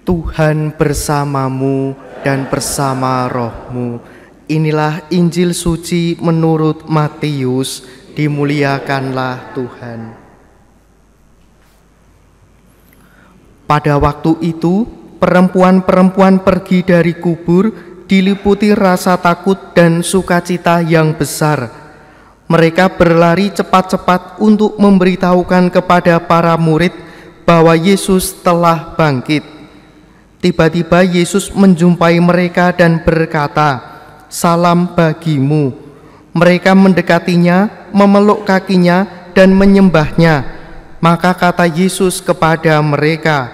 Tuhan bersamamu dan bersama rohmu. Inilah Injil suci menurut Matius. Dimuliakanlah Tuhan. Pada waktu itu, perempuan-perempuan pergi dari kubur diliputi rasa takut dan sukacita yang besar. Mereka berlari cepat-cepat untuk memberitahukan kepada para murid bahwa Yesus telah bangkit. Tiba-tiba Yesus menjumpai mereka dan berkata, "Salam bagimu." Mereka mendekatinya, memeluk kakinya dan menyembahnya. Maka kata Yesus kepada mereka,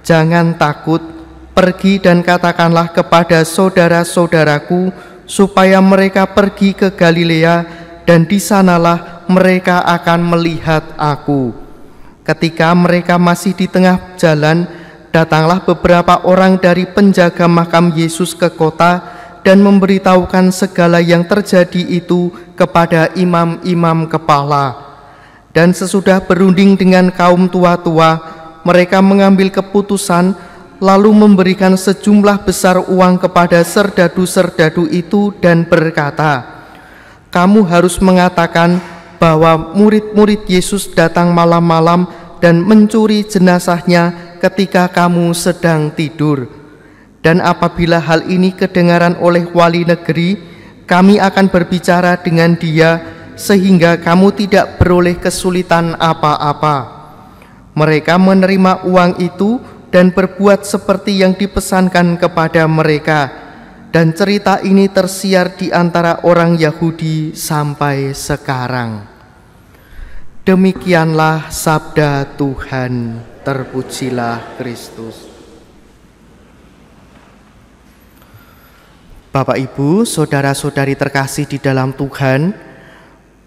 "Jangan takut, pergi dan katakanlah kepada saudara-saudaraku supaya mereka pergi ke Galilea, dan di sanalah mereka akan melihat Aku." Ketika mereka masih di tengah jalan, datanglah beberapa orang dari penjaga makam Yesus ke kota dan memberitahukan segala yang terjadi itu kepada imam-imam kepala. Dan sesudah berunding dengan kaum tua-tua, mereka mengambil keputusan lalu memberikan sejumlah besar uang kepada serdadu-serdadu itu dan berkata, "Kamu harus mengatakan bahwa murid-murid Yesus datang malam-malam dan mencuri jenazahnya ketika kamu sedang tidur. Dan apabila hal ini kedengaran oleh wali negeri, kami akan berbicara dengan dia sehingga kamu tidak beroleh kesulitan apa-apa." Mereka menerima uang itu dan berbuat seperti yang dipesankan kepada mereka. Dan cerita ini tersiar di antara orang Yahudi sampai sekarang. Demikianlah sabda Tuhan. Terpujilah Kristus. Bapak, Ibu, saudara-saudari terkasih di dalam Tuhan,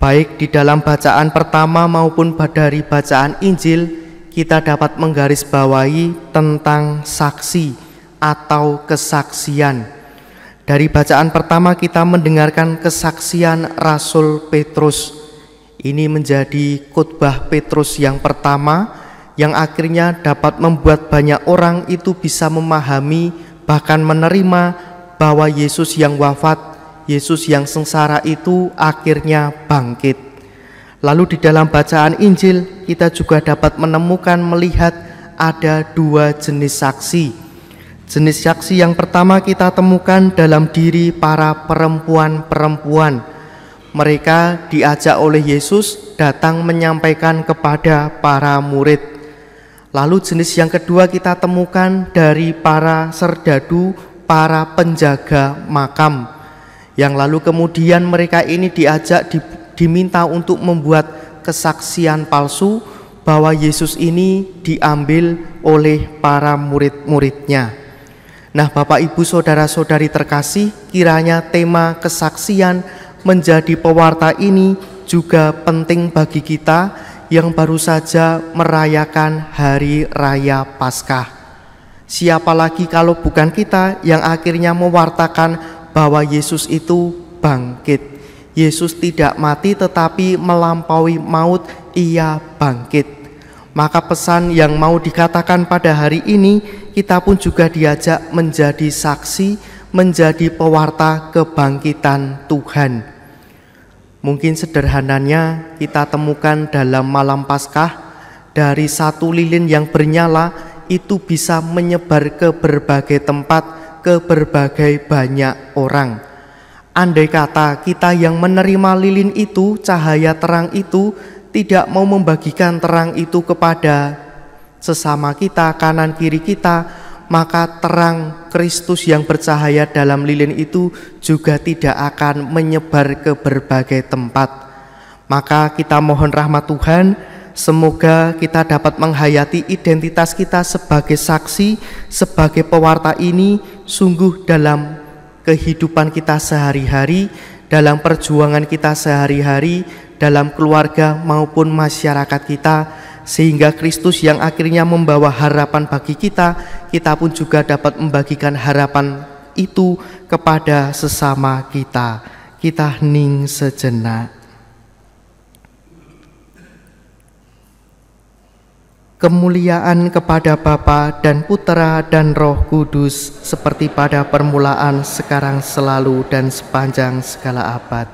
baik di dalam bacaan pertama maupun dari bacaan Injil, kita dapat menggarisbawahi tentang saksi atau kesaksian. Dari bacaan pertama kita mendengarkan kesaksian Rasul Petrus. Ini menjadi khotbah Petrus yang pertama, yang akhirnya dapat membuat banyak orang itu bisa memahami, bahkan menerima bahwa Yesus yang wafat, Yesus yang sengsara itu akhirnya bangkit. Lalu di dalam bacaan Injil kita juga dapat menemukan, melihat ada dua jenis saksi. Jenis saksi yang pertama kita temukan dalam diri para perempuan-perempuan. Mereka diajak oleh Yesus datang menyampaikan kepada para murid. Lalu jenis yang kedua kita temukan dari para serdadu, para penjaga makam, yang lalu kemudian mereka ini diminta untuk membuat kesaksian palsu bahwa Yesus ini diambil oleh para murid-muridnya. Nah, Bapak, Ibu, saudara-saudari terkasih, kiranya tema kesaksian menjadi pewarta ini juga penting bagi kita yang baru saja merayakan Hari Raya Paskah. Siapa lagi kalau bukan kita yang akhirnya mewartakan bahwa Yesus itu bangkit. Yesus tidak mati tetapi melampaui maut, Ia bangkit. Maka pesan yang mau dikatakan pada hari ini, kita pun juga diajak menjadi saksi, menjadi pewarta kebangkitan Tuhan. Mungkin sederhananya kita temukan dalam malam Paskah, dari satu lilin yang bernyala itu bisa menyebar ke berbagai tempat, ke berbagai banyak orang. Andai kata kita yang menerima lilin itu, cahaya terang itu, tidak mau membagikan terang itu kepada sesama kita, kanan kiri kita, maka terang Kristus yang bercahaya dalam lilin itu juga tidak akan menyebar ke berbagai tempat. Maka kita mohon rahmat Tuhan, semoga kita dapat menghayati identitas kita sebagai saksi, sebagai pewarta ini sungguh dalam kehidupan kita sehari-hari, dalam perjuangan kita sehari-hari, dalam keluarga maupun masyarakat kita, sehingga Kristus yang akhirnya membawa harapan bagi kita, kita pun juga dapat membagikan harapan itu kepada sesama kita. Kita hening sejenak. kemuliaan kepada Bapa dan Putera dan Roh Kudus, seperti pada permulaan, sekarang, selalu, dan sepanjang segala abad.